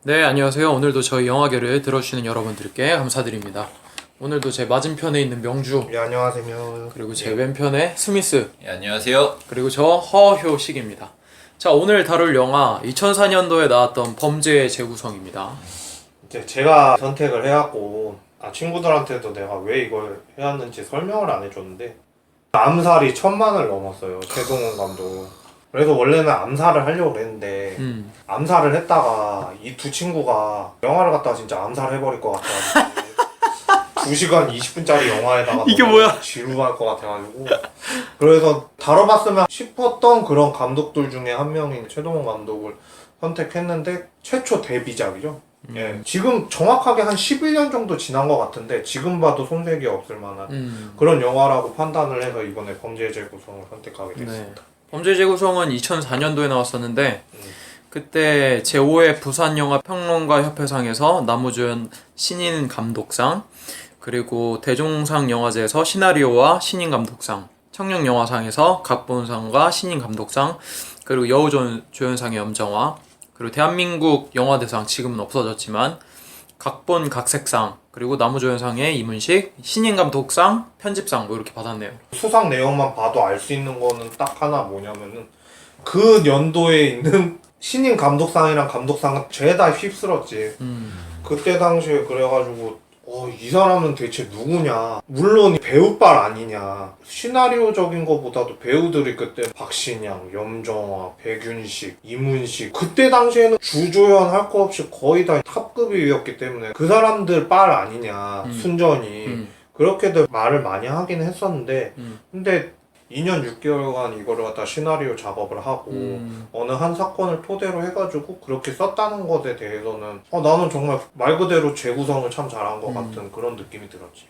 네, 안녕하세요. 오늘도 저희 영화계를 들어주시는 여러분들께 감사드립니다. 오늘도 제 맞은편에 있는 명주, 네, 안녕하세요. 그리고 제 왼편에 스미스, 안녕하세요. 그리고 저 허효식입니다. 자, 오늘 다룰 영화 2004년도에 나왔던 범죄의 재구성입니다. 이제 제가 선택을 해갖고 친구들한테도 내가 왜 이걸 해왔는지 설명을 안 해줬는데 암살이 1000만을 넘었어요. 최동훈 감독. 그래서 원래는 암살을 하려고 그랬는데 암살을 했다가 이 두 친구가 영화를 갖다가 진짜 암살을 해버릴 것 같아가지고 2시간 20분짜리 영화에다가 이게 뭐야? 지루할 것 같아가지고 그래서 다뤄봤으면 싶었던 그런 감독들 중에 한 명인 최동훈 감독을 선택했는데 최초 데뷔작이죠. 예, 지금 정확하게 한 11년 정도 지난 것 같은데 지금 봐도 손색이 없을 만한 그런 영화라고 판단을 해서 이번에 범죄의 재구성을 선택하게 됐습니다. 네. 범죄의 재구성은 2004년도에 나왔었는데 그때 제5회 부산영화평론가협회상에서 남우주연 신인 감독상, 그리고 대종상 영화제에서 시나리오와 신인 감독상, 청룡영화상에서 각본상과 신인 감독상, 그리고 여우조연상의 염정화, 그리고 대한민국 영화대상, 지금은 없어졌지만 각본 각색상, 그리고 남우조연상의 이문식, 신인 감독상, 편집상 뭐 이렇게 받았네요. 수상 내용만 봐도 알 수 있는 거는 딱 하나, 뭐냐면은 그 연도에 있는 신인 감독상이랑 감독상은 죄다 휩쓸었지. 그때 당시에 그래가지고 이 사람은 대체 누구냐. 물론 배우빨 아니냐. 시나리오적인 것보다도 배우들이 그때 박신양, 염정화, 백윤식, 이문식, 그때 당시에는 주조연 할 거 없이 거의 다 탑급이었기 때문에 그 사람들 빨 아니냐. 순전히 그렇게들 말을 많이 하긴 했었는데 근데 2년 6개월간 이거를 갖다 시나리오 작업을 하고 어느 한 사건을 토대로 해가지고 그렇게 썼다는 것에 대해서는 나는 정말 말 그대로 재구성을 참 잘한 것 같은 그런 느낌이 들었지.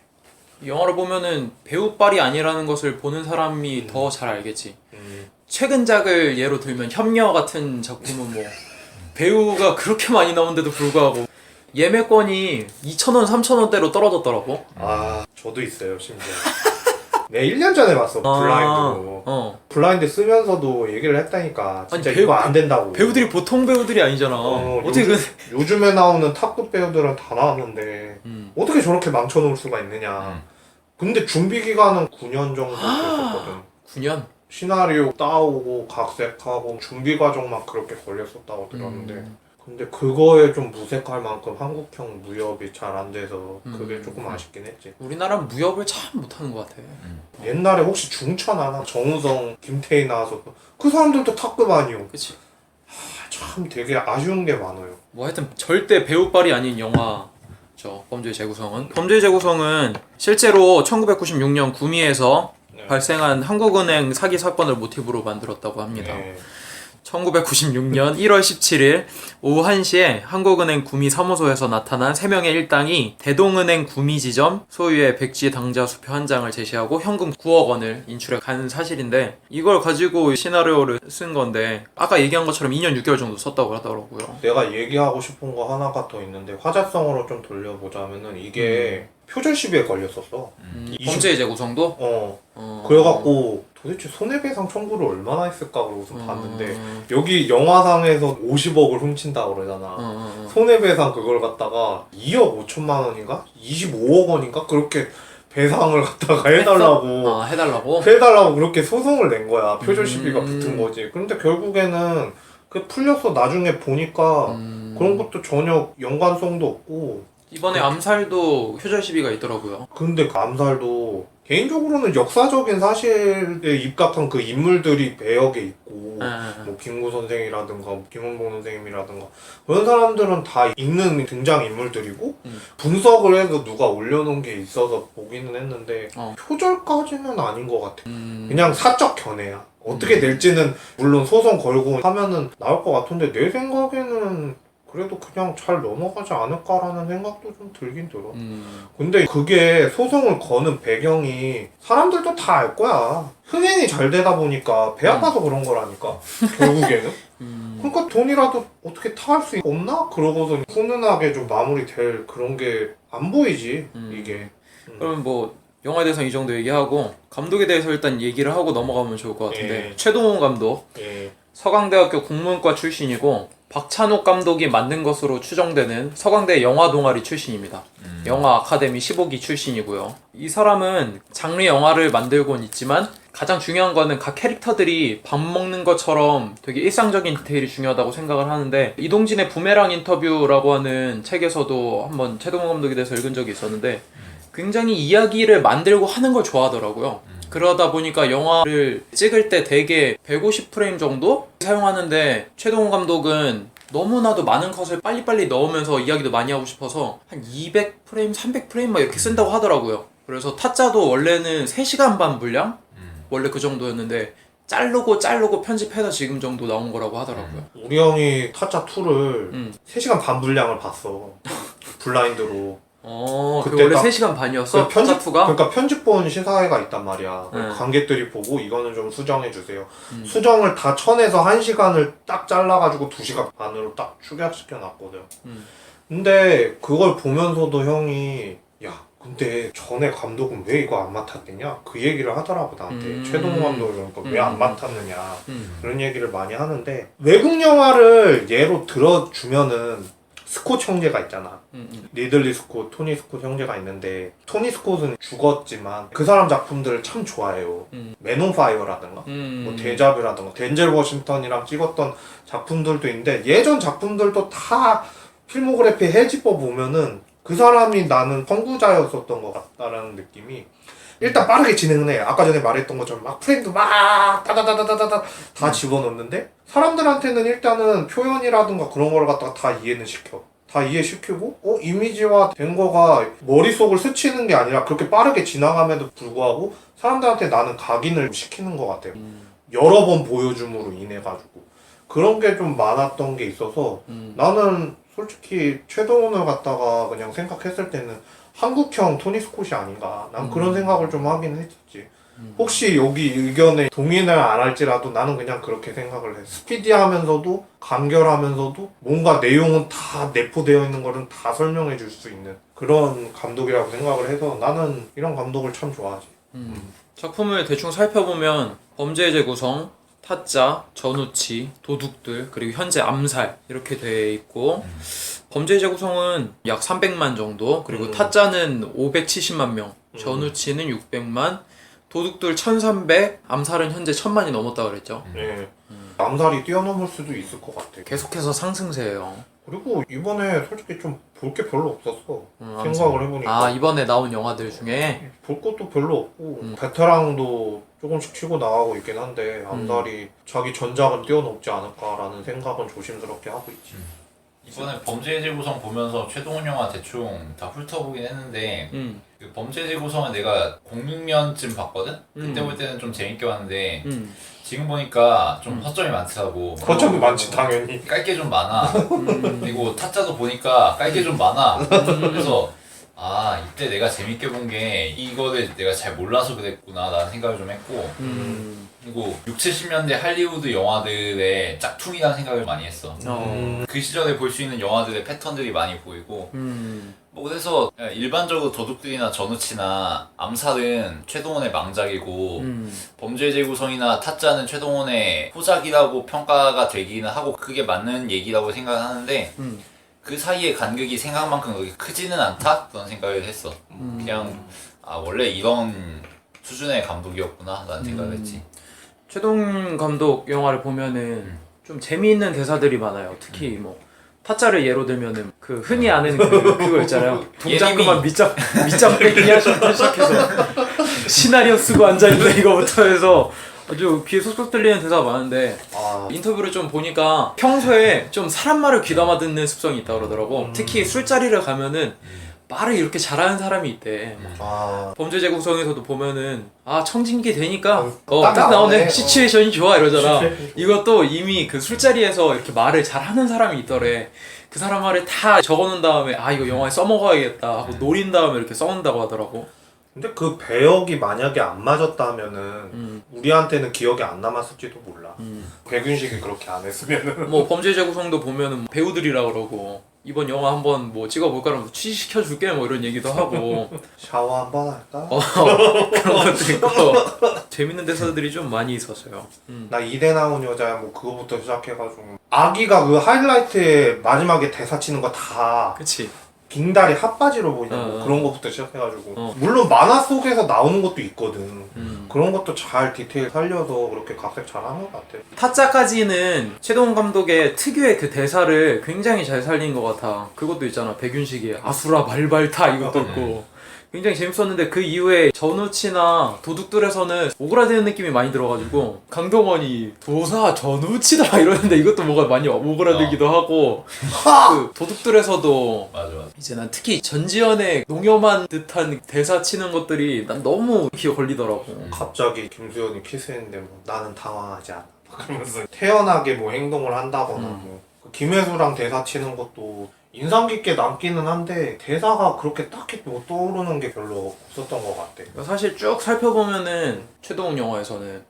이 영화를 보면은 배우빨이 아니라는 것을 보는 사람이 더 잘 알겠지. 최근작을 예로 들면 협녀 같은 작품은 뭐 배우가 그렇게 많이 나오는데도 불구하고 예매권이 2,000원, 3,000원대로 떨어졌더라고. 저도 있어요, 심지어. 네, 1년 전에 봤어, 블라인드로. 블라인드 쓰면서도 얘기를 했다니까. 진짜 아니, 이거 안 된다고. 배우들이 보통 배우들이 아니잖아. 어떻게 요즘에 나오는 탑급 배우들은 다 나왔는데 어떻게 저렇게 망쳐놓을 수가 있느냐. 근데 준비 기간은 9년 정도 됐었거든. 9년? 시나리오 따오고 각색하고 준비 과정만 그렇게 걸렸었다고 들었는데 근데 그거에 좀 무색할 만큼 한국형 무협이 잘 안 돼서 그게 조금 아쉽긴 했지. 우리나라는 무협을 참 못하는 것 같아. 옛날에 혹시 중천 아나? 정우성, 김태희 나와서 그 사람들도 탑급 아니요. 그치? 참 되게 아쉬운 게 많아요. 뭐 하여튼 절대 배우빨이 아닌 영화죠, 범죄의 재구성은. 범죄의 재구성은 실제로 1996년 구미에서 발생한 한국은행 사기 사건을 모티브로 만들었다고 합니다. 네. 1996년 1월 17일 오후 1시에 한국은행 구미 사무소에서 나타난 3명의 일당이 대동은행 구미 지점 소유의 백지 당좌 수표 한 장을 제시하고 현금 9억 원을 인출해 간 사실인데, 이걸 가지고 시나리오를 쓴 건데 아까 얘기한 것처럼 2년 6개월 정도 썼다고 하더라고요. 내가 얘기하고 싶은 거 하나가 더 있는데 화제성으로 좀 돌려보자면은 이게 표절 시비에 걸렸었어. 범죄의 재구성도? 그래갖고 도대체 손해배상 청구를 얼마나 했을까 그러고서 봤는데 여기 영화상에서 50억을 훔친다 그러잖아. 손해배상 그걸 갖다가 2억 5천만 원인가? 25억 원인가? 그렇게 배상을 갖다가 해달라고 해달라고 그렇게 소송을 낸 거야. 표절 시비가 붙은 거지. 그런데 결국에는 그 풀려서 나중에 보니까 그런 것도 전혀 연관성도 없고, 이번에 암살도 표절 시비가 있더라고요. 근데 그 암살도 개인적으로는 역사적인 사실에 입각한 그 인물들이 배역에 있고 뭐 김구 선생이라든가 김원봉 선생님이라든가 그런 사람들은 다 있는 등장 인물들이고 분석을 해서 누가 올려놓은 게 있어서 보기는 했는데 표절까지는 아닌 것 같아. 그냥 사적 견해야. 어떻게 될지는 물론 소송 걸고 하면은 나올 것 같은데 내 생각에는 그래도 그냥 잘 넘어가지 않을까라는 생각도 좀 들긴 들어. 근데 그게 소송을 거는 배경이 사람들도 다 알 거야. 흥행이 잘 되다 보니까 배 아파서 그런 거라니까 결국에는. 그러니까 돈이라도 어떻게 타할 수 없나? 그러고서 훈훈하게 좀 마무리될 그런 게 안 보이지 이게. 그러면 뭐 영화에 대해서 이 정도 얘기하고 감독에 대해서 일단 얘기를 하고 넘어가면 좋을 것 같은데, 최동훈 감독 서강대학교 국문과 출신이고 박찬욱 감독이 만든 것으로 추정되는 서강대 영화 동아리 출신입니다. 영화 아카데미 15기 출신이고요. 이 사람은 장르 영화를 만들곤 있지만 가장 중요한 거는 각 캐릭터들이 밥 먹는 것처럼 되게 일상적인 디테일이 중요하다고 생각을 하는데, 이동진의 부메랑 인터뷰라고 하는 책에서도 한번 최동호 감독에 대해서 읽은 적이 있었는데 굉장히 이야기를 만들고 하는 걸 좋아하더라고요. 그러다 보니까 영화를 찍을 때 대개 150프레임 정도 사용하는데, 최동호 감독은 너무나도 많은 컷을 빨리빨리 넣으면서 이야기도 많이 하고 싶어서 한 200프레임, 300프레임 막 이렇게 쓴다고 하더라고요. 그래서 타짜도 원래는 3시간 반 분량? 원래 그 정도였는데 자르고 편집해서 지금 정도 나온 거라고 하더라고요. 우리 형이 타짜 2를 3시간 반 분량을 봤어. 블라인드로. 그게 그때 원래 딱 3시간 반이었어? 그 편집, 타짜투가? 그러니까 편집본 시사회가 있단 말이야. 네. 관객들이 보고 이거는 좀 수정해주세요. 수정을 다 쳐내서 1시간을 딱 잘라가지고 2시간 반으로 딱 축약시켜 놨거든. 근데 그걸 보면서도 형이 야 근데 전에 감독은 왜 이거 안 맡았겠냐? 그 얘기를 하더라고 나한테. 최동호 감독은 왜 안 맡았느냐 그런 얘기를 많이 하는데, 외국 영화를 예로 들어주면은 스콧 형제가 있잖아. 리들리 스콧, 토니 스콧 형제가 있는데, 토니 스콧은 죽었지만 그 사람 작품들을 참 좋아해요. 맨 온 파이어라든가 뭐 데자뷰라든가 덴젤 워싱턴이랑 찍었던 작품들도 있는데, 예전 작품들도 다 필모그래피 헤집어 보면은 그 사람이 나는 선구자였었던 것 같다라는 느낌이. 일단 빠르게 진행은 해. 아까 전에 말했던 것처럼 막 프레임도 막 다다다다다다 다 집어넣는데, 사람들한테는 일단은 표현이라든가 그런 걸 갖다가 다 이해는 시켜. 다 이해시키고 이미지화 된 거가 머릿속을 스치는 게 아니라 그렇게 빠르게 지나감에도 불구하고 사람들한테 나는 각인을 시키는 것 같아요. 여러 번 보여줌으로 인해 가지고 그런 게 좀 많았던 게 있어서 나는 솔직히 최동원을 갖다가 그냥 생각했을 때는 한국형 토니 스콧이 아닌가, 난 그런 생각을 좀 하긴 했었지. 혹시 여기 의견에 동의는 안 할지라도 나는 그냥 그렇게 생각을 해. 스피디하면서도 간결하면서도 뭔가 내용은 다 내포되어 있는 거는 다 설명해 줄 수 있는 그런 감독이라고 생각을 해서 나는 이런 감독을 참 좋아하지. 작품을 대충 살펴보면 범죄의 재구성, 타짜, 전우치, 도둑들, 그리고 현재 암살 이렇게 돼 있고, 범죄의 재구성은 약 300만 정도, 그리고 타짜는 570만 명, 전우치는 600만, 도둑들 1300, 암살은 현재 1000만이 넘었다 그랬죠. 네. 암살이 뛰어넘을 수도 있을 것 같아. 계속해서 상승세예요. 그리고 이번에 솔직히 좀 볼 게 별로 없었어. 생각을 해보니까. 이번에 나온 영화들 중에 볼 것도 별로 없고 베테랑도 조금씩 치고 나가고 있긴 한데, 암살이 자기 전작은 뛰어넘지 않을까라는 생각은 조심스럽게 하고 있지. 이번에 범죄의 재구성 보면서 최동원 영화 대충 다 훑어보긴 했는데, 그 범죄의 재구성은 내가 06년쯤 봤거든? 그때 볼 때는 좀 재밌게 봤는데 지금 보니까 좀 허점이 많더라고. 허점이 많지 당연히. 깔 게 좀 많아. 그리고 타짜도 보니까 깔 게 좀 많아. 그래서 이때 내가 재밌게 본 게 이거를 내가 잘 몰라서 그랬구나 라는 생각을 좀 했고, 그리고 60, 70년대 할리우드 영화들의 짝퉁이라는 생각을 많이 했어. 그 시절에 볼 수 있는 영화들의 패턴들이 많이 보이고, 뭐 그래서 일반적으로 도둑들이나 전우치나 암살은 최동원의 망작이고, 범죄의 재구성이나 타짜는 최동원의 후작이라고 평가가 되기는 하고 그게 맞는 얘기라고 생각을 하는데, 그 사이의 간극이 생각만큼 그렇게 크지는 않다? 그런 생각을 했어. 그냥 원래 이런 수준의 감독이었구나 라는 생각을 했지. 최동 감독 영화를 보면은 좀 재미있는 대사들이 많아요. 특히 뭐 타짜를 예로 들면은 그 흔히 아는 그거 있잖아요. 동작 그만 밑잡기 이야기부터 시작해서 시나리오 쓰고 앉아있는 이거부터 해서 아주 귀에 쏙쏙 들리는 대사가 많은데, 인터뷰를 좀 보니까 평소에 좀 사람 말을 귀담아 듣는 습성이 있다 그러더라고. 특히 술자리를 가면은 말을 이렇게 잘하는 사람이 있대. 범죄 재구성에서도 보면은 청진기 되니까 딱 나오네. 시츄에이션이 좋아 이러잖아. 이것도 이미 그 술자리에서 이렇게 말을 잘하는 사람이 있더래. 그 사람 말을 다 적어놓은 다음에 이거 영화에 써먹어야겠다 하고 노린 다음에 이렇게 써온다고 하더라고. 근데 그 배역이 만약에 안 맞았다면은 우리한테는 기억이 안 남았을지도 몰라. 백윤식이 그렇게 안 했으면은. 뭐 범죄 재구성도 보면은 배우들이라 그러고 이번 영화 한번 뭐 찍어볼까라면 취직시켜줄게 뭐 이런 얘기도 하고 샤워 한번 할까? 그런 것도 있고 재밌는 대사들이 좀 많이 있었어요. 나 이대 나온 여자 뭐 그거부터 시작해가지고 아기가 그 하이라이트에 마지막에 대사 치는 거 다 그치. 빙다리 핫바지로 보이는 뭐 어. 그런 거부터 시작해가지고 어. 물론 만화 속에서 나오는 것도 있거든. 음. 그런 것도 잘 디테일 살려서 그렇게 각색 잘하는 것 같아. 타짜까지는 최동훈 감독의 특유의 그 대사를 굉장히 잘 살린 것 같아. 그것도 있잖아. 백윤식의 아수라 말발타 이것도 있고 굉장히 재밌었는데 그 이후에 전우치나 도둑들에서는 오그라드는 느낌이 많이 들어가지고 강동원이 도사 전우치다 이러는데 이것도 뭐가 많이 오그라들기도 하고 그 도둑들에서도 맞아. 이제 난 특히 전지현의 농염한 듯한 대사 치는 것들이 난 너무 귀에 걸리더라고. 갑자기 김수현이 키스했는데 뭐 나는 당황하지 않아. 그러면서 태연하게 뭐 행동을 한다거나 뭐 김혜수랑 대사 치는 것도 인상 깊게 남기는 한데 대사가 그렇게 딱히 뭐 떠오르는 게 별로 없었던 것 같아. 사실 쭉 살펴보면은 최동훈 영화에서는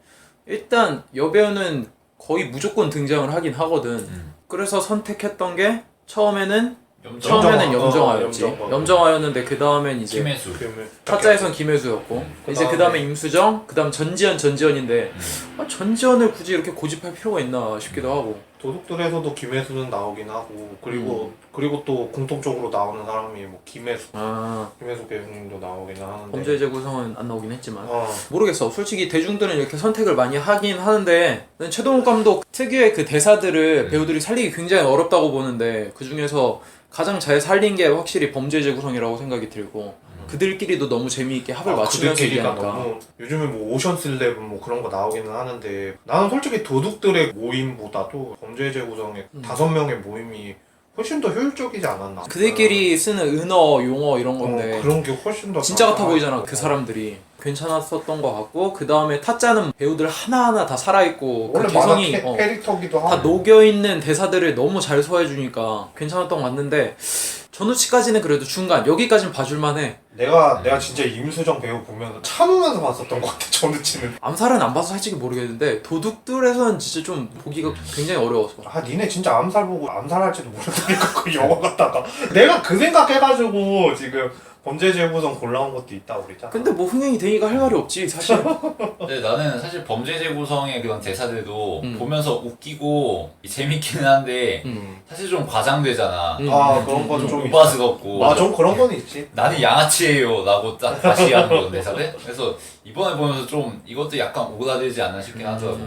일단 여배우는 거의 무조건 등장을 하긴 하거든. 그래서 선택했던 게 처음에는 염정아였지. 염정아. 염정아였는데 그 다음엔 이제 김혜수. 타짜에선 김혜수였고 이제 그 다음에 임수정, 그 다음 전지현인데 전지현을 굳이 이렇게 고집할 필요가 있나 싶기도 하고. 도둑들에서도 김혜수는 나오긴 하고 그리고 또 공통적으로 나오는 사람이 뭐 김혜수 배우님도 나오긴 하는데 범죄의 재구성은 안 나오긴 했지만 어. 모르겠어. 솔직히 대중들은 이렇게 선택을 많이 하긴 하는데 최동훈 감독 특유의 그 대사들을 배우들이 살리기 굉장히 어렵다고 보는데 그 중에서 가장 잘 살린 게 확실히 범죄의 재구성이라고 생각이 들고 그들끼리도 너무 재미있게 합을 맞추면서 그들끼리가 얘기하니까 너무 요즘에 뭐 오션스 11 뭐 그런 거 나오기는 하는데 나는 솔직히 도둑들의 모임보다도 범죄의 재구성의 5명의 모임이 훨씬 더 효율적이지 않았나. 그들끼리 쓰는 은어, 용어 이런 건데 그런 게 훨씬 더 진짜 같아 잘 보이잖아. 살아있고. 그 사람들이 괜찮았었던 것 같고 그 다음에 타짜는 배우들 하나하나 다 살아있고 그 원래 만화 개성이 캐릭터기도 다 하고 녹여있는 대사들을 너무 잘 소화해주니까 괜찮았던 것 같는데 전우치까지는 그래도 중간 여기까지는 봐줄만해. 내가 진짜 임수정 배우 보면서 참으면서 봤었던 것 같아. 전우치는 암살은 안 봐서 솔직히 모르겠는데 도둑들에서는 진짜 좀 보기가 굉장히 어려웠어. 니네 진짜 암살 보고 암살할지도 모르니까 그 영화 갔다가 내가 그 생각해가지고 지금 범죄 재구성 골라온 것도 있다고 그랬잖아. 근데 뭐 흥행이 되니까 할 말이 없지 사실. 근데 나는 사실 범죄 재구성의 그런 대사들도 보면서 웃기고 재밌기는 한데 사실 좀 과장되잖아. 그런 건 좀 오바스럽고. 좀 그런 건 있지. 나는 양아치예요 라고 딱 다시 하는 건 대사들. 그래서 이번에 보면서 좀 이것도 약간 오그라들지 않나 싶긴 하더라고.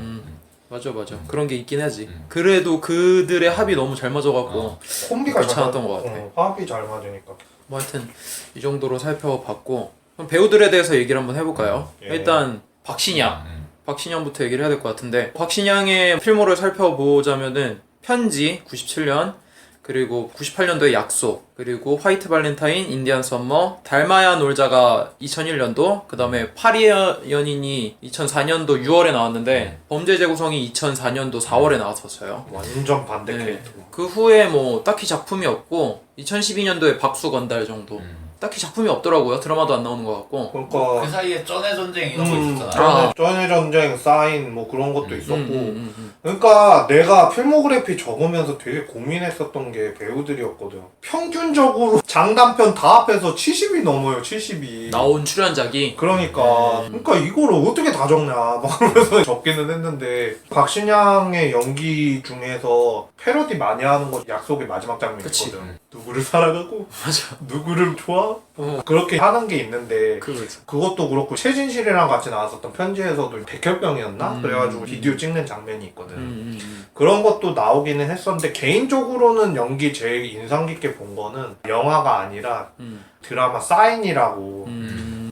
맞아 그런 게 있긴 하지. 그래도 그들의 합이 너무 잘 맞아갖고 콤비가 괜찮았던 것 같아. 화합이 잘 맞으니까. 뭐 하여튼 이 정도로 살펴봤고 그럼 배우들에 대해서 얘기를 한번 해볼까요? 예. 일단 박신양부터 얘기를 해야 될 것 같은데 박신양의 필모를 살펴보자면은 편지 97년 그리고 98년도에 약속 그리고 화이트 발렌타인, 인디안 썸머, 달마야 놀자가 2001년도 그 다음에 파리의 연인이 2004년도 6월에 나왔는데 범죄 재구성이 2004년도 4월에 나왔었어요. 완전 반대 네. 캐릭터. 그 후에 뭐 딱히 작품이 없고 2012년도에 박수 건달 정도 딱히 작품이 없더라고요. 드라마도 안 나오는 것 같고. 그러니까 그 사이에 쩐의 전쟁 이런 거 있었잖아. 아. 쩐의 전쟁, 사인 뭐 그런 것도 있었고 그러니까 내가 필모그래피 적으면서 되게 고민했었던 게 배우들이었거든. 평균적으로 장단편 다 합해서 70이 넘어요. 70이 나온 출연작이 그러니까 이거를 어떻게 다 적냐 막 그러면서 적기는 했는데 박신양의 연기 중에서 패러디 많이 하는 거 약속의 마지막 그치. 장면이거든. 누구를 사랑하고 맞아. 누구를 좋아 그렇게 하는 게 있는데 그거지. 그것도 그렇고 최진실이랑 같이 나왔었던 편지에서도 백혈병이었나? 그래가지고 비디오 찍는 장면이 있거든. 그런 것도 나오기는 했었는데 개인적으로는 연기 제일 인상 깊게 본 거는 영화가 아니라 드라마 사인이라고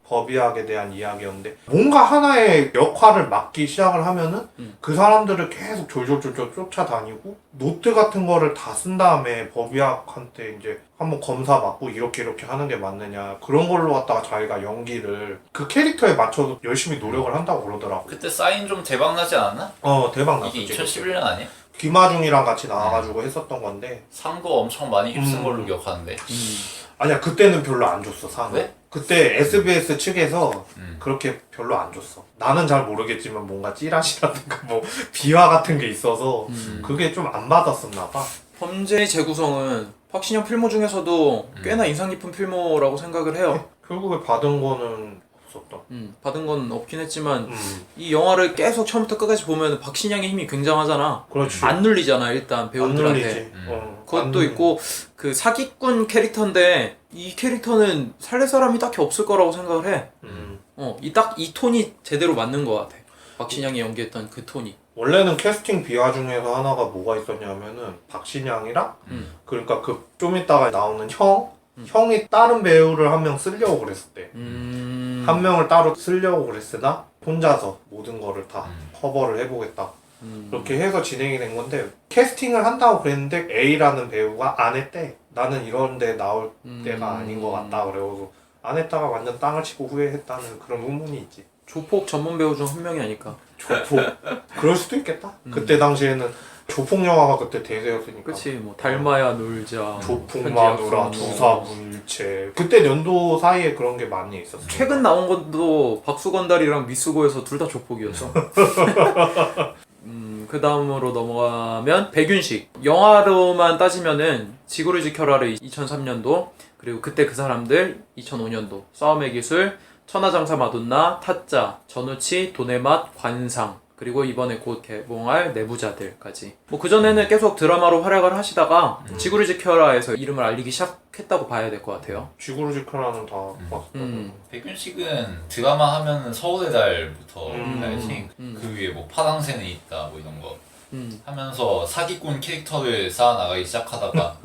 법의학에 대한 이야기였는데 뭔가 하나의 역할을 맡기 시작을 하면은 그 사람들을 계속 졸졸졸졸 쫓아다니고 노트 같은 거를 다 쓴 다음에 법의학한테 이제 한번 검사 받고 이렇게 하는 게 맞느냐 그런 걸로 갖다가 자기가 연기를 그 캐릭터에 맞춰서 열심히 노력을 한다고 그러더라고. 그때 사인 좀 대박 나지 않았나? 대박 났었지. 이게 2011년 아니야? 김하중이랑 같이 나와가지고 했었던 건데 상도 엄청 많이 휩쓴 걸로 기억하는데. 아니야 그때는 별로 안 줬어 상을. 왜? 그때 SBS 측에서 그렇게 별로 안 줬어. 나는 잘 모르겠지만 뭔가 찌라시라든가 뭐 비화 같은 게 있어서 그게 좀 안 받았었나 봐. 범죄 재구성은 박신양 필모 중에서도 꽤나 인상 깊은 필모라고 생각을 해요. 결국에 받은 거는 없었다. 받은 건 없긴 했지만 이 영화를 계속 처음부터 끝까지 보면 박신양의 힘이 굉장하잖아. 그렇지. 안 눌리잖아 일단 안 배우들한테. 눌리지. 그것도 있고 그 사기꾼 캐릭터인데 이 캐릭터는 살릴 사람이 딱히 없을 거라고 생각을 해. 이 톤이 제대로 맞는 것 같아. 박신양이 연기했던 그 톤이. 원래는 캐스팅 비화 중에서 하나가 뭐가 있었냐면은 박신양이랑 그러니까 그 좀 이따가 나오는 형이 다른 배우를 한 명 쓰려고 그랬을 한 명을 따로 쓰려고 그랬으나 혼자서 모든 거를 다 커버를 해보겠다. 그렇게 해서 진행이 된 건데 캐스팅을 한다고 그랬는데 A라는 배우가 안 했대. 나는 이런 데 나올 때가 아닌 것 같다. 그래서 안 했다가 완전 땅을 치고 후회했다는 그런 후문이 있지. 조폭 전문 배우 중 한 명이 아닐까. 조폭. 그럴 수도 있겠다. 그때 당시에는 조폭 영화가 그때 대세였으니까. 그치 뭐 닮아야 놀자. 조폭 편지 마누라 약속, 두사무일체. 그때 연도 사이에 그런 게 많이 있었어. 최근 나온 것도 박수건달이랑 미스고에서 둘 다 조폭이었어. 그 다음으로 넘어가면 백윤식. 영화로만 따지면은 지구를 지켜라를 2003년도 그리고 그때 그 사람들 2005년도 싸움의 기술 천하장사 마돈나 타짜 전우치 돈의 맛 관상 그리고 이번에 곧 개봉할 내부자들까지. 뭐 그전에는 계속 드라마로 활약을 하시다가 지구를 지켜라에서 이름을 알리기 시작했다고 봐야 될 것 같아요. 지구를 지켜라는 다 봤어. 백윤식은 드라마 하면은 서울의 달부터 알지? 그 위에 뭐 파랑새는 있다 뭐 이런 거 하면서 사기꾼 캐릭터를 쌓아나가기 시작하다가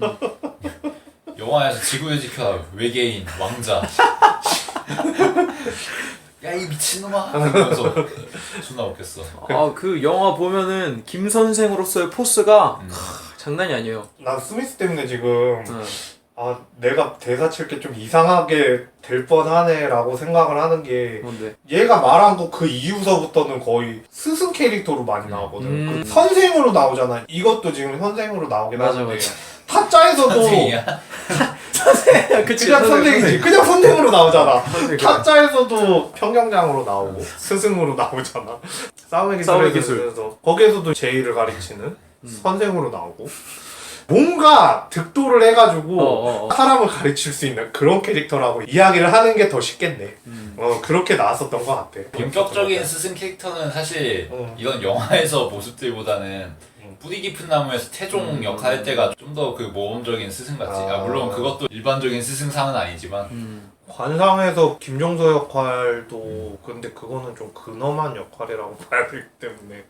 영화에서 지구를 지켜라 외계인 왕자 야 이 미친놈아 하면서 존나 웃겼어. 그 영화 보면은 김 선생으로서의 포스가 장난이 아니에요. 난 스미스 때문에 지금 내가 대사 칠 게 좀 이상하게 될 뻔하네라고 생각을 하는 게 뭔데? 얘가 말한 거 그 이후서부터는 거의 스승 캐릭터로 많이 나오거든. 그 선생으로 나오잖아. 이것도 지금 선생으로 나오긴 하는데 타짜에서도 선생이야? 그치, 그냥 선생이지. 그냥 선생으로 나오잖아. 선생. 타짜에서도 평경장으로 나오고 스승으로 나오잖아. 싸움의 기술에서 거기에서도 제의를 가르치는 선생으로 나오고 뭔가 득도를 해가지고 사람을 가르칠 수 있는 그런 캐릭터라고 이야기를 하는 게 더 쉽겠네. 그렇게 나왔었던 것 같아. 본격적인 스승 캐릭터는 사실 이런 영화에서 모습들보다는 뿌리 깊은 나무에서 태종 역할 할 때가 좀 더 그 모범적인 스승 같지. 물론 그것도 일반적인 스승상은 아니지만 관상에서 김종서 역할도 근데 그거는 좀 근엄한 역할이라고 봐야 되기 때문에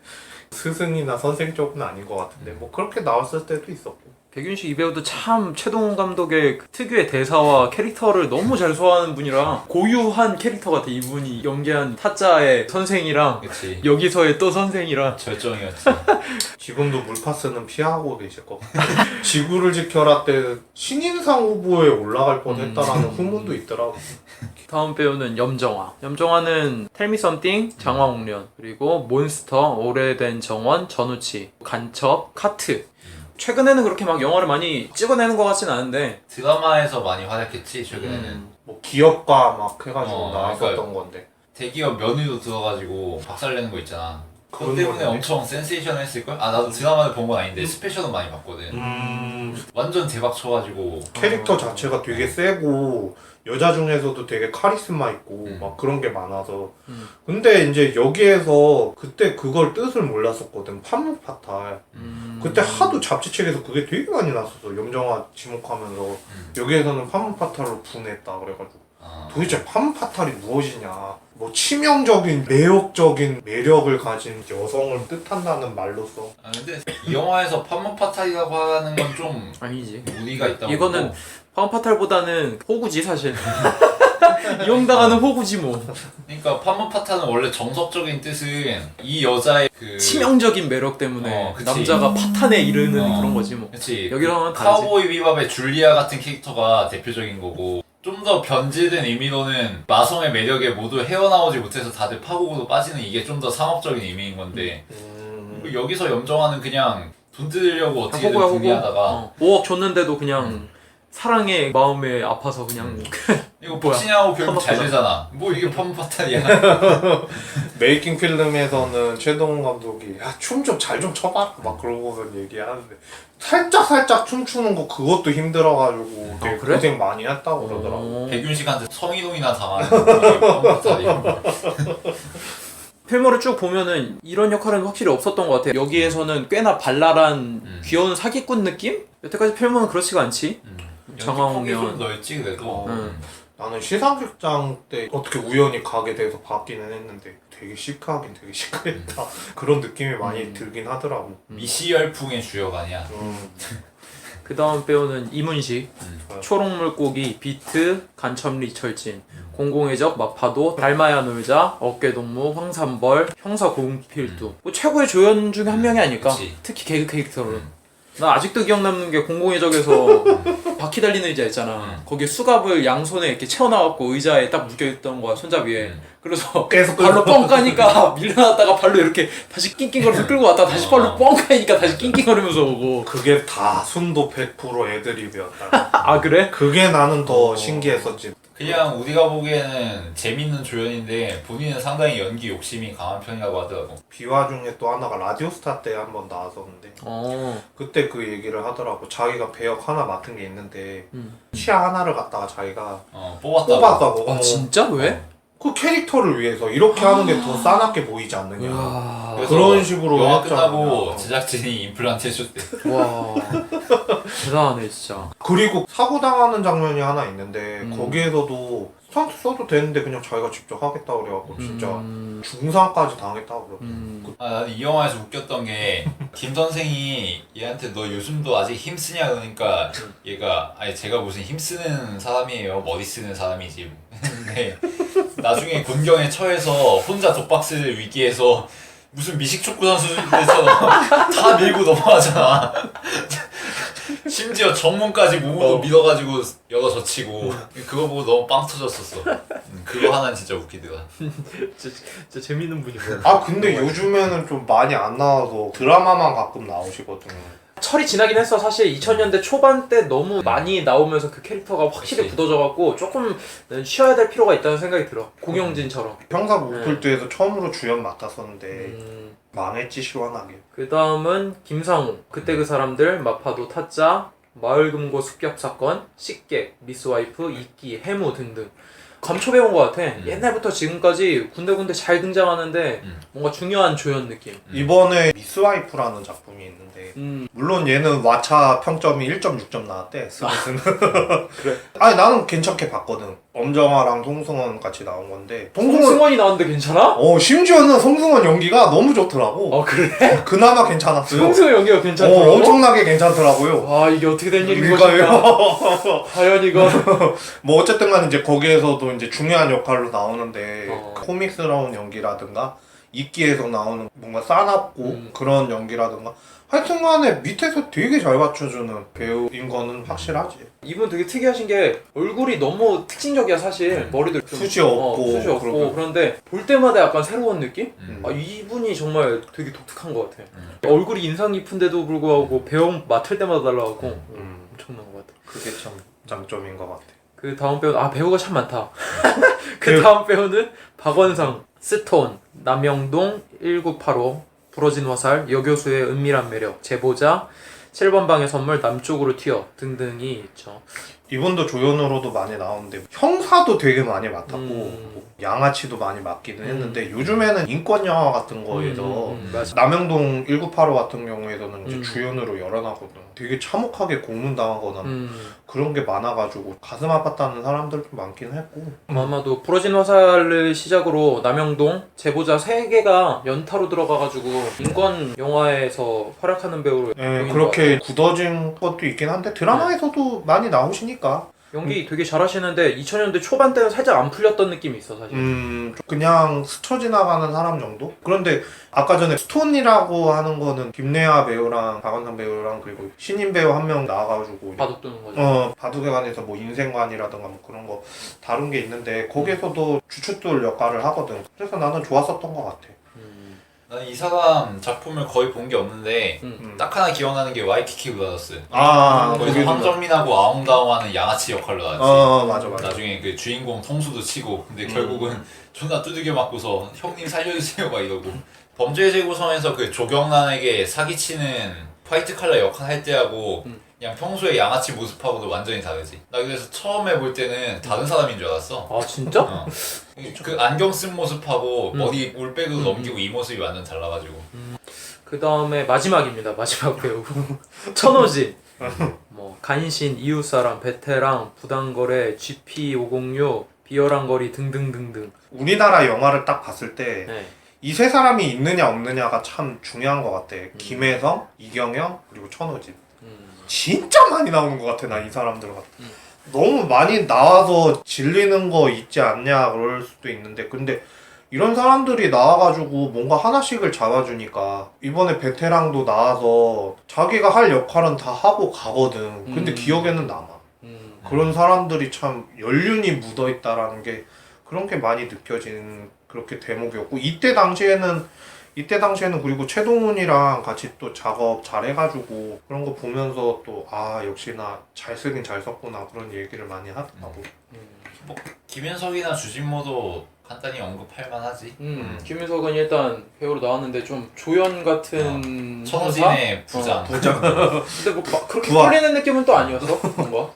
스승이나 선생 쪽은 아닌 것 같은데 뭐 그렇게 나왔을 때도 있었고. 백윤식 이 배우도 참 최동훈 감독의 그 특유의 대사와 캐릭터를 너무 잘 소화하는 분이라 고유한 캐릭터 같아. 이분이 연기한 타짜의 선생이랑 그치. 여기서의 또 선생이랑 절정이었지. 지금도 물파스는 피하고 계실 것 같아. 지구를 지켜라 때 신인상 후보에 올라갈 뻔했다라는 후문도 있더라고. 다음 배우는 염정아. 염정아는 텔미 썸띵, 장화홍련, 그리고 몬스터, 오래된 정원, 전우치, 간첩, 카트. 최근에는 그렇게 막 영화를 많이 찍어내는 것 같진 않은데 드라마에서 많이 활약했지 최근에는. 뭐 기업가 막 해가지고 나왔었던 그러니까 건데. 대기업 면위로 들어가지고 박살내는 거 있잖아. 그것 그런 때문에 거네. 엄청 센세이션 했을걸? 나도 드라마를 본 건 아닌데 스페셜은 많이 봤거든. 완전 대박 쳐가지고 캐릭터 자체가 되게 세고 여자 중에서도 되게 카리스마 있고 막 그런 게 많아서 근데 이제 여기에서 그때 그걸 뜻을 몰랐었거든. 판무파탈 그때 하도 잡지책에서 그게 되게 많이 났었어. 염정아 지목하면서 여기에서는 판무파탈로 분했다 그래가지고 도대체 판무파탈이 무엇이냐. 뭐 치명적인 매력적인 매력을 가진 여성을 뜻한다는 말로써 근데 이 영화에서 판문파탈이라고 하는 건 좀 아니지. 무리가 있다고 이거는 보고. 파운파탈보다는 호구지 사실. 이용당하는 호구지 뭐. 그러니까 판문파탈은 원래 정석적인 뜻은 이 여자의 그 치명적인 매력 때문에 그치. 남자가 파탄에 이르는 그런 거지 뭐. 그치. 여기랑은 다르지. 카우보이 비밥의 줄리아 같은 캐릭터가 대표적인 거고 좀 더 변질된 의미로는 마성의 매력에 모두 헤어나오지 못해서 다들 파국으로 빠지는 이게 좀 더 상업적인 의미인 건데 여기서 염정아는 그냥 돈 뜯으려고 어떻게든 호구야 호구. 궁리하다가 5억 줬는데도 그냥 사랑의 마음에 아파서 그냥 이거 뭐야? 복싱하고 결국 잘 펌버터. 되잖아. 뭐 이게 펌버탄이야. 메이킹 필름에서는 최동훈 감독이 야 춤 좀 잘 좀 춰봐 막 그러고는 얘기하는데 살짝 춤추는 거 그것도 힘들어가지고 되게 그래? 고생 많이 했다고 그러더라고. 백윤식한테 성희동이나 당하는 이게 펌버탄이야. 필모를 쭉 보면은 이런 역할은 확실히 없었던 것 같아. 여기에서는 꽤나 발랄한 귀여운 사기꾼 느낌? 여태까지 필모는 그렇지가 않지. 장황이 좀 장항면. 넓지 그래도. 나는 시상식장 때 어떻게 우연히 가게 돼서 봤기는 했는데 되게 시크하긴 되게 시크했다 그런 느낌이 많이 들긴 하더라고. 미시 열풍의 주역 아니야. 그 다음 배우는 이문식, 음. 초록물고기, 비트, 간첩리 철진, 공공의 적, 마파도, 닮아야 놀자, 어깨동무, 황산벌, 형사 고음필두. 뭐 최고의 조연 중에 한 명이 아닐까? 그치. 특히 개그 캐릭터로. 나 아직도 기억 남는 게 공공의 적에서 바퀴 달리는 의자 있잖아. 거기에 수갑을 양손에 이렇게 채워놔갖고 의자에 딱 묶여있던 거야, 손잡이에. 그래서 계속 발로 뻥 까니까 밀려났다가 발로 이렇게 다시 낑낑거려서 끌고 왔다가 다시 발로 뻥 까니까 다시 낑낑거리면서 오고. 그게 다 순도 100% 애드립이었다. 아 그래? 그게 나는 더 신기했었지. 그냥 우리가 보기에는 재밌는 조연인데 본인은 상당히 연기 욕심이 강한 편이라고 하더라고. 비화 중에 또 하나가 라디오스타 때 한번 나왔었는데 그때 그 얘기를 하더라고. 자기가 배역 하나 맡은 게 있는데 치아 하나를 갖다가 자기가 뽑았다고. 뽑았다고. 아 진짜? 왜? 그 캐릭터를 위해서 이렇게 하는 게 더 싸납게 보이지 않느냐. 와. 그래서 그런 식으로 영화 했잖아. 끝나고 제작진이 임플란트 해줬대. 와. 대단하네 진짜. 그리고 사고 당하는 장면이 하나 있는데 음. 거기에서도 스턴트 써도 되는데 그냥 자기가 직접 하겠다 그래갖고 진짜 음. 중상까지 당했다고 그러고. 나는 이 영화에서 웃겼던 게 김 선생이 얘한테 너 요즘도 아직 힘쓰냐 그러니까 얘가 아니 제가 무슨 힘쓰는 사람이에요 머리 쓰는 사람이지. 근데 나중에 곤경에 처해서 혼자 독박스 위기에서 무슨 미식축구 선수들처럼 다 밀고 넘어가잖아. 심지어 정문까지 몸으로 밀어가지고 열어 젖히고 그거 보고 너무 빵 터졌었어. 그거 하나는 진짜 웃기더라. 진짜 재밌는 분이고. 아 근데 요즘에는 좀 많이 안 나와서 드라마만 가끔 나오시거든. 철이 지나긴 했어. 사실 2000년대 초반 때 너무 많이 나오면서 그 캐릭터가 확실히 그치. 굳어져갖고 조금 쉬어야 될 필요가 있다는 생각이 들어. 공영진처럼. 형사 무풀도에서 처음으로 주연 맡았었는데 망했지 시원하게. 그 다음은 김상우, 그때 그 사람들, 마파도 타짜, 마을금고 습격 사건, 식객, 미스와이프, 이끼, 해무 등등. 감초배우인 것 같아. 옛날부터 지금까지 군데군데 잘 등장하는데 뭔가 중요한 조연 느낌. 이번에 미스와이프라는 작품이 있는데 물론 얘는 왓챠 평점이 1.6점 나왔대. 스미스는. 그래. 아니 나는 괜찮게 봤거든. 엄정화랑 송승헌 같이 나온 건데 송승헌이 나왔는데 괜찮아? 심지어는 송승헌 연기가 너무 좋더라고. 그래? 그나마 괜찮았어요. 송승헌 연기가 괜찮더라고? 엄청나게 괜찮더라고요. 와 이게 어떻게 된 일인 그러니까요. 것일까? 과연 이거 뭐 어쨌든 간에 이제 거기에서도 이제 중요한 역할로 나오는데 어. 코믹스러운 연기라든가 이끼에서 나오는 뭔가 싸납고 그런 연기라든가 하여튼간에 밑에서 되게 잘 받쳐주는 배우인 거는 확실하지. 이분 되게 특이하신 게 얼굴이 너무 특징적이야 사실. 머리도 좀 숱이 없고 숱이 없고 그러고. 그런데 볼 때마다 약간 새로운 느낌? 음. 아 이분이 정말 되게 독특한 것 같아. 얼굴이 인상 깊은데도 불구하고 배우 맡을 때마다 달라갖고 엄청난 것 같아. 그게 참 장점인 것 같아. 그 다음 배우는 배우가 참 많다. 그 다음 배우는 박원상, 스톤, 남영동, 1985, 부러진 화살, 여교수의 은밀한 매력, 제보자, 7번 방의 선물, 남쪽으로 튀어 등등이 있죠. 이분도 조연으로도 많이 나오는데 형사도 되게 많이 맡았고 뭐 양아치도 많이 맡기는 했는데 요즘에는 인권 영화 같은 거에서 맞아. 남영동 1985 같은 경우에서는 이제 주연으로 열어나거든. 되게 참혹하게 고문당하거나 그런 게 많아가지고 가슴 아팠다는 사람들도 많긴 했고. 아마도 부러진 화살을 시작으로 남영동, 제보자 3개가 연타로 들어가가지고 인권 영화에서 활약하는 배우로 예, 보이는 것 그렇게 굳어진 것도 있긴 한데 드라마에서도 많이 나오시니까 연기 되게 잘하시는데 2000년대 초반 때는 살짝 안 풀렸던 느낌이 있어 사실. 그냥 스쳐 지나가는 사람 정도? 그런데 아까 전에 스톤이라고 하는 거는 김래아 배우랑 박원상 배우랑 그리고 신인 배우 한 명 나와가지고 바둑 두는 거죠. 바둑에 관해서 뭐 인생관이라든가 뭐 그런 거 다룬 게 있는데 거기에서도 주춧돌 역할을 하거든. 그래서 나는 좋았었던 것 같아. 난 이 사람 작품을 거의 본 게 없는데 딱 하나 기억나는 게 와이키키 브라더스. 아 거기서 거기서 황정민하고 아웅다웅하는 양아치 역할로 나왔지. 맞아. 나중에 그 주인공 통수도 치고 근데 결국은 존나 두들겨 맞고서 형님 살려주세요 막 이러고 범죄 재구성에서 그 조경란에게 사기치는 화이트 칼라 역할 할 때하고 그냥 평소에 양아치 모습하고도 완전히 다르지. 나 그래서 처음에 볼 때는 다른 사람인 줄 알았어. 아 진짜? 어. 그 안경 쓴 모습하고 머리 올백으로 넘기고 이 모습이 완전 달라가지고. 그 다음에 마지막입니다. 마지막 배우 천호진. 뭐 간신, 이웃사람, 베테랑, 부당거래, GP506, 비열한 거리 등등등등. 우리나라 영화를 딱 봤을 때 네. 이 세 사람이 있느냐 없느냐가 참 중요한 것 같아. 김혜성, 이경영, 그리고 천호진. 진짜 많이 나오는 것 같아, 난 이 사람들 같아. 너무 많이 나와서 질리는 거 있지 않냐 그럴 수도 있는데, 근데 이런 사람들이 나와가지고 뭔가 하나씩을 잡아주니까 이번에 베테랑도 나와서 자기가 할 역할은 다 하고 가거든. 근데 기억에는 남아. 그런 사람들이 참 연륜이 묻어있다라는 게 그런 게 많이 느껴지는 그렇게 대목이었고, 이때 당시에는 그리고 최동훈이랑 같이 또 작업 잘 해가지고 그런 거 보면서 또 역시나 잘 쓰긴 잘 썼구나 그런 얘기를 많이 하더라고. 뭐 김윤석이나 주진모도 간단히 언급할 만하지. 김윤석은 일단 배우로 나왔는데 좀 조연 같은 천호진의 부장. 부장. 근데 뭐 그렇게 부하. 끌리는 느낌은 또 아니었어 뭔가.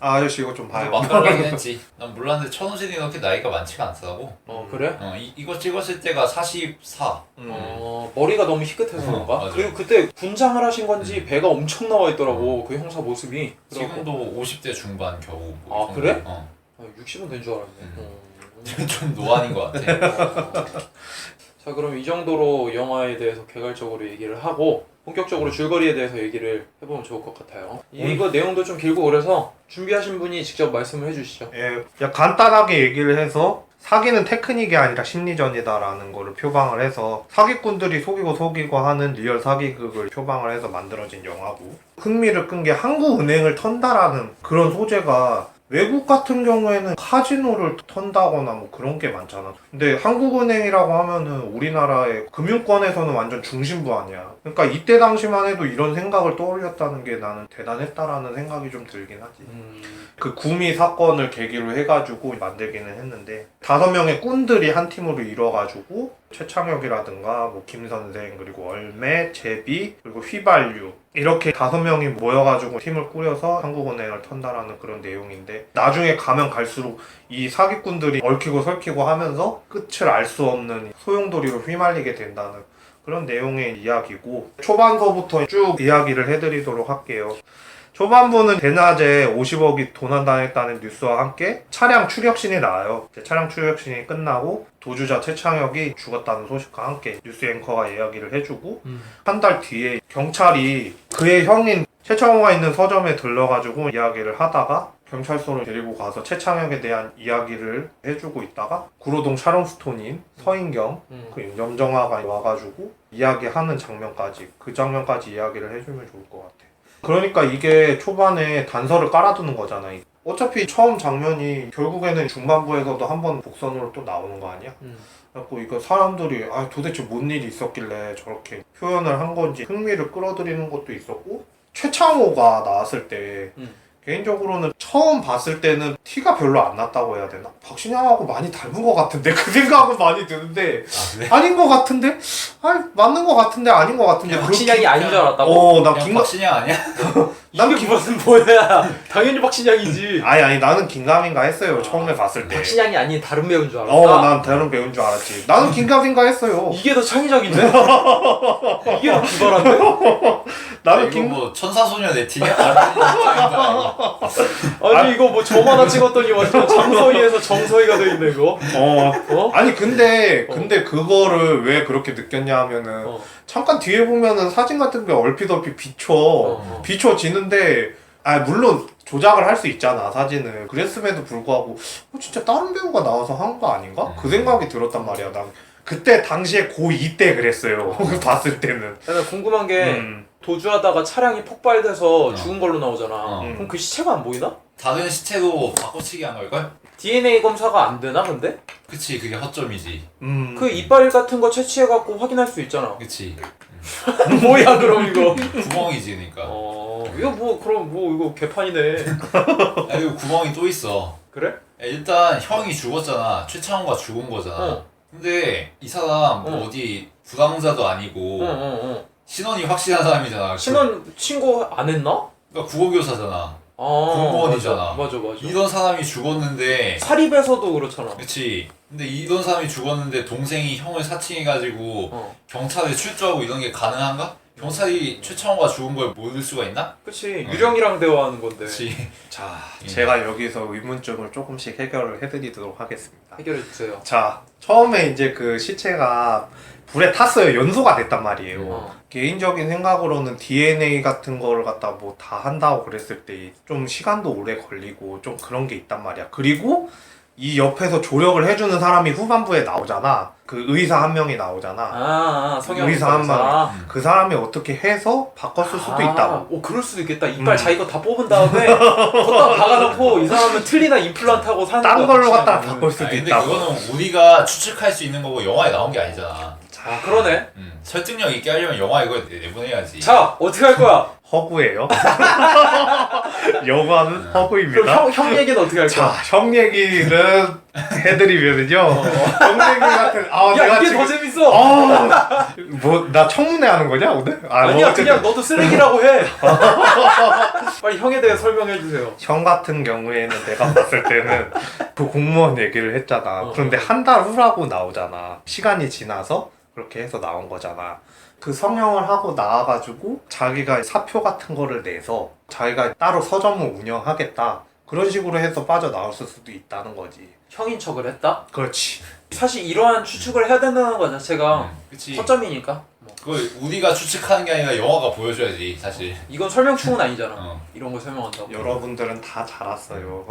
아저씨 이거 좀 봐요. 막걸리긴 했지. 난 몰랐는데 천호진이 그렇게 나이가 많지가 않더라고. 그래? 이거 찍었을 때가 44. 머리가 너무 희끗해서 그런가? 맞아. 그리고 그때 분장을 하신 건지 배가 엄청 나와 있더라고 그 형사 모습이. 지금도 50대 중반 겨우. 아, 그래? 60은 된 줄 알았네. 좀 노안인 것 같아. 자 그럼 이 정도로 영화에 대해서 개괄적으로 얘기를 하고 본격적으로 줄거리에 대해서 얘기를 해보면 좋을 것 같아요. 이거 내용도 좀 길고 그래서 준비하신 분이 직접 말씀을 해주시죠. 예, 그냥 간단하게 얘기를 해서 사기는 테크닉이 아니라 심리전이다라는 거를 표방을 해서 사기꾼들이 속이고 하는 리얼 사기극을 표방을 해서 만들어진 영화고, 흥미를 끈 게 한국은행을 턴다라는 그런 소재가 외국 같은 경우에는 카지노를 턴다거나 뭐 그런 게 많잖아. 근데 한국은행이라고 하면은 우리나라의 금융권에서는 완전 중심부 아니야. 그러니까 이때 당시만 해도 이런 생각을 떠올렸다는 게 나는 대단했다라는 생각이 좀 들긴 하지. 그 구미 사건을 계기로 해가지고 만들기는 했는데 5명의 꾼들이 한 팀으로 이뤄가지고 최창혁이라든가 뭐 김선생 그리고 얼매, 제비 그리고 휘발유 이렇게 5명이 모여가지고 팀을 꾸려서 한국은행을 턴다라는 그런 내용인데, 나중에 가면 갈수록 이 사기꾼들이 얽히고 설키고 하면서 끝을 알 수 없는 소용돌이로 휘말리게 된다는 그런 내용의 이야기고, 초반서부터 쭉 이야기를 해드리도록 할게요. 초반부는 대낮에 50억이 도난당했다는 뉴스와 함께 차량 추격신이 나와요. 차량 추격신이 끝나고 도주자 최창혁이 죽었다는 소식과 함께 뉴스 앵커가 이야기를 해주고, 한 달 뒤에 경찰이 그의 형인 최창호가 있는 서점에 들러가지고 이야기를 하다가 경찰서로 데리고 가서 최창혁에 대한 이야기를 해주고 있다가 구로동 샤론스톤인 서인경 그 염정아가 와가지고 이야기하는 장면까지, 그 장면까지 이야기를 해주면 좋을 것 같아. 그러니까 이게 초반에 단서를 깔아두는 거잖아. 어차피 처음 장면이 결국에는 중반부에서도 한번 복선으로 또 나오는 거 아니야? 그래갖고 이거 사람들이 도대체 뭔 일이 있었길래 저렇게 표현을 한 건지 흥미를 끌어들이는 것도 있었고, 최창호가 나왔을 때 개인적으로는 처음 봤을 때는 티가 별로 안 났다고 해야 되나? 박신양하고 많이 닮은 것 같은데 그 생각은 많이 드는데 그래? 아닌 것 같은데? 맞는 것 같은데 아닌 것 같은데 박신양이 아닌 줄 알았다고? 난 그냥 박신양 아니야? 이게 무슨 뭐야? 당연히 박신양이지. 아니 나는 긴가민가 했어요. 처음에 봤을 때. 박신양이 아닌 다른 배우인 줄 알았다. 난 다른 배우인 줄 알았지. 나는 긴가민가 했어요. 이게 더 창의적인데? 이게 더 기발한데? 나는 이거 뭐 천사소녀 네티냐? 아니 아니 이거 뭐 점 하나 찍었더니 완전 장서희에서 정서희가 돼 있네 이거. 아니 근데 그거를 왜 그렇게 느꼈냐 하면은 잠깐 뒤에 보면은 사진 같은 게 얼핏 비춰지는데 물론 조작을 할 수 있잖아 사진을. 그랬음에도 불구하고 진짜 다른 배우가 나와서 한 거 아닌가? 그 생각이 들었단 말이야. 난 그때 당시에 고2 때 그랬어요. 봤을 때는. 내가 궁금한 게 도주하다가 차량이 폭발돼서 죽은 걸로 나오잖아. 음. 그럼 그 시체가 안 보이나? 다른 시체도 바꿔치기 한 걸걸? DNA 검사가 안 되나 근데? 그치, 그게 허점이지. 그 이빨 같은 거 채취해갖고 확인할 수 있잖아. 그치. 뭐야 그럼 이거? 구멍이지, 그니까. 이거 뭐 그럼 뭐 이거 개판이네. 아, 그리고 구멍이 또 있어. 그래? 야, 일단 형이 죽었잖아. 최창호가 죽은 거잖아. 어. 근데 이 사람 뭐 어디 부당자도 아니고 신원이 확실한 사람이잖아. 신원 신고 안 했나? 그러니까 국어교사잖아. 아, 공무원이잖아. 맞아. 이런 사람이 죽었는데 사립에서도 그렇잖아. 그치. 근데 이런 사람이 죽었는데 동생이 형을 사칭해가지고 경찰에 출두하고 이런 게 가능한가? 경찰이 최창호가 죽은 걸 모를 수가 있나? 그치. 유령이랑 대화하는 건데. 그치. 자, 제가 여기서 의문점을 조금씩 해결을 해드리도록 하겠습니다. 해결해주세요. 자, 처음에 이제 그 시체가 불에 탔어요. 연소가 됐단 말이에요. 개인적인 생각으로는 DNA 같은 거를 갖다 뭐 다 한다고 그랬을 때 좀 시간도 오래 걸리고 좀 그런 게 있단 말이야. 그리고 이 옆에서 조력을 해주는 사람이 후반부에 나오잖아. 그 의사 한 명이 나오잖아. 성형 의사 한 명. 그 사람이 어떻게 해서 바꿨을 수도 있다고. 오, 그럴 수도 있겠다. 이빨 자기 거 다 뽑은 다음에 걷다 박아놓고 이 사람은 틀리나 임플란트 하고 사는 딴 거 걸로 같이 갖다 하는 바꿀 수도 아니, 근데 있다고. 그거는 우리가 추측할 수 있는 거고 영화에 나온 게 아니잖아. 아, 그러네. 설득력 있게 하려면 영화 이거 내보내야지. 자, 어떻게 할 거야? 허구예요. 영화는 허구입니다. 그럼 형 얘기는 어떻게 할 자, 거야? 형 얘기를 해드리면은요. 형 얘기 같은, 야, 내가 이게 지금, 더 재밌어. 뭐, 나 청문회 하는 거냐, 오늘? 아니야, 어쨌든. 그냥 너도 쓰레기라고 해. 빨리 형에 대해 설명해 주세요. 형 같은 경우에는 내가 봤을 때는 그 공무원 얘기를 했잖아. 그런데 한 달 후라고 나오잖아. 시간이 지나서 그렇게 해서 나온 거잖아. 그 성형을 하고 나와가지고 자기가 사표 같은 거를 내서 자기가 따로 서점을 운영하겠다. 그런 식으로 해서 빠져나왔을 수도 있다는 거지. 형인 척을 했다? 그렇지. 사실 이러한 추측을 해야 된다는 것 자체가 그치. 허점이니까. 뭐. 그걸 우리가 추측하는 게 아니라 영화가 보여줘야지, 사실. 이건 설명충은 아니잖아. 어. 이런 거 설명한다고. 여러분들은 다 잘 왔어요.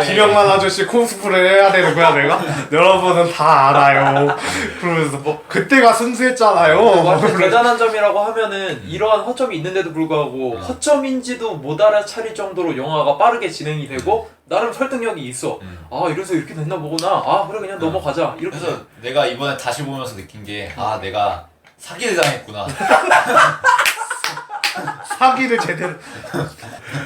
김영만 아저씨 코스프레 해야 되는 거야 내가? 여러분은 다 알아요. 그러면서 뭐 그때가 순수했잖아요. 완전 대단한 점이라고 하면은 이러한 허점이 있는데도 불구하고 허점인지도 못 알아차릴 정도로 영화가 빠르게 진행이 되고 나름 설득력이 있어. 아, 이래서 이렇게 됐나 보구나. 아, 그래, 그냥 넘어가자. 이렇게. 그래서 내가 이번에 다시 보면서 느낀 게, 아, 내가 사기를 당했구나. 사기를 제대로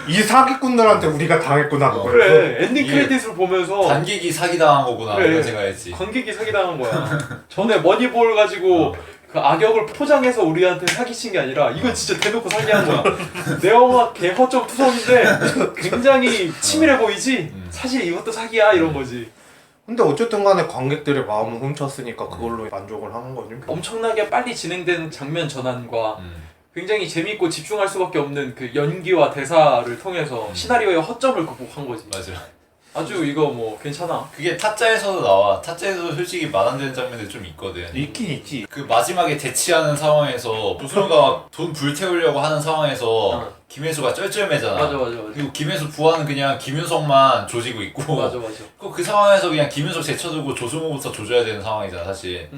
이 사기꾼들한테 우리가 당했구나. 그걸. 그래, 엔딩 이게 크레딧을 보면서 관객이 사기당한 거구나. 그래. 이런 생각했지. 관객이 사기당한 거야. 전에 머니볼 가지고 그 악역을 포장해서 우리한테 사기친 게 아니라 이건 진짜 대놓고 사기한 거야. 내 영화 개 허점 투성인데 굉장히 치밀해 보이지? 사실 이것도 사기야 이런 거지. 근데 어쨌든 간에 관객들의 마음을 훔쳤으니까 그걸로 만족을 하는 거지. 엄청나게 빨리 진행되는 장면 전환과 굉장히 재밌고 집중할 수밖에 없는 그 연기와 대사를 통해서 시나리오의 허점을 극복한 거지. 맞아. 아주 이거 뭐 괜찮아. 그게 타짜에서도 나와. 타짜에서도 솔직히 말 안 되는 장면들 좀 있거든. 있긴 있지. 그 마지막에 대치하는 상황에서 조승우가 돈 불태우려고 하는 상황에서 김혜수가 쩔쩔매잖아. 맞아. 그리고 김혜수 부하는 그냥 김윤석만 조지고 있고. 맞아. 그 상황에서 그냥 김윤석 제쳐두고 조승우부터 조져야 되는 상황이잖아, 사실.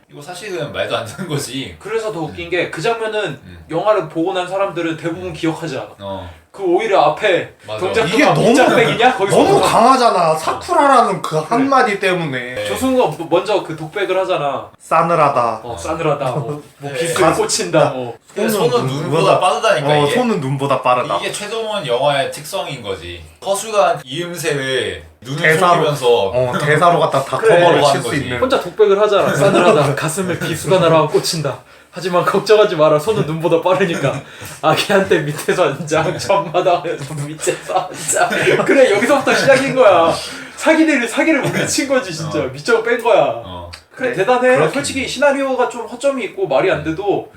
이거 사실은 말도 안 되는 거지. 그래서 더 웃긴 게 그 장면은 영화를 보고 난 사람들은 대부분 기억하지 않아. 그 오히려 앞에 맞아. 동작도가 이게 너무- 밑장빼기냐? 거기서 너무 강하잖아. 사쿠라라는 그 한마디 때문에. 조승우가 먼저 그 독백을 하잖아. 싸늘하다. 싸늘하다, 뭐 네. 기술 꽂힌다, 뭐. 손은 눈보다 빠르다니까 이게. 손은 눈보다 빠르다. 이게 최동원 영화의 특성인 거지. 허술한 이음새를 눈을 대사로. 속이면서 대사로 갖다 다 그래. 커버를 칠 하는 수 거지. 있는. 혼자 독백을 하잖아. 싸늘하다. 가슴에 비수가 날아와 꽂힌다. 하지만 걱정하지 마라. 손은 눈보다 빠르니까. 아기한테 밑에서 앉아. 전마당에서 밑에서 앉아. 그래, 여기서부터 시작인 거야. 사기를 물리친 거지, 진짜. 밑장을 뺀 거야. 그래, 대단해. 그렇긴 솔직히 시나리오가 좀 허점이 있고 말이 안 돼도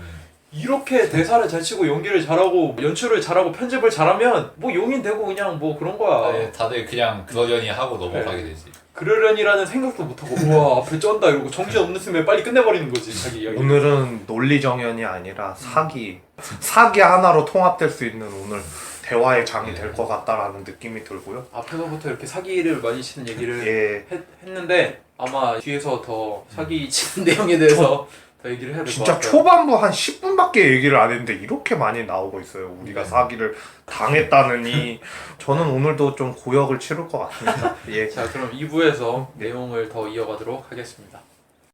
이렇게 대사를 잘 치고 연기를 잘하고 연출을 잘하고 편집을 잘하면 뭐 용인 되고 그냥 뭐 그런 거야. 네, 다들 그냥 그러려니 하고 넘어가게 되지. 그러려니라는 생각도 못하고 우와 앞에 쩐다 이러고 정신없는 스멜 빨리 끝내버리는 거지 자기 이야기. 오늘은 논리정연이 아니라 사기 하나로 통합될 수 있는 오늘 대화의 장이 될 것 같다라는 느낌이 들고요. 앞에서부터 이렇게 사기를 많이 치는 얘기를 예. 했는데 아마 뒤에서 더 사기 치는 내용에 대해서 더 얘기를 해야 될 것 진짜 같아요. 초반부 한 10분밖에 얘기를 안 했는데 이렇게 많이 나오고 있어요. 우리가 사기를 당했다느니. 저는 오늘도 좀 고역을 치를 것 같습니다. 예. 자, 그럼 2부에서 내용을 더 이어가도록 하겠습니다.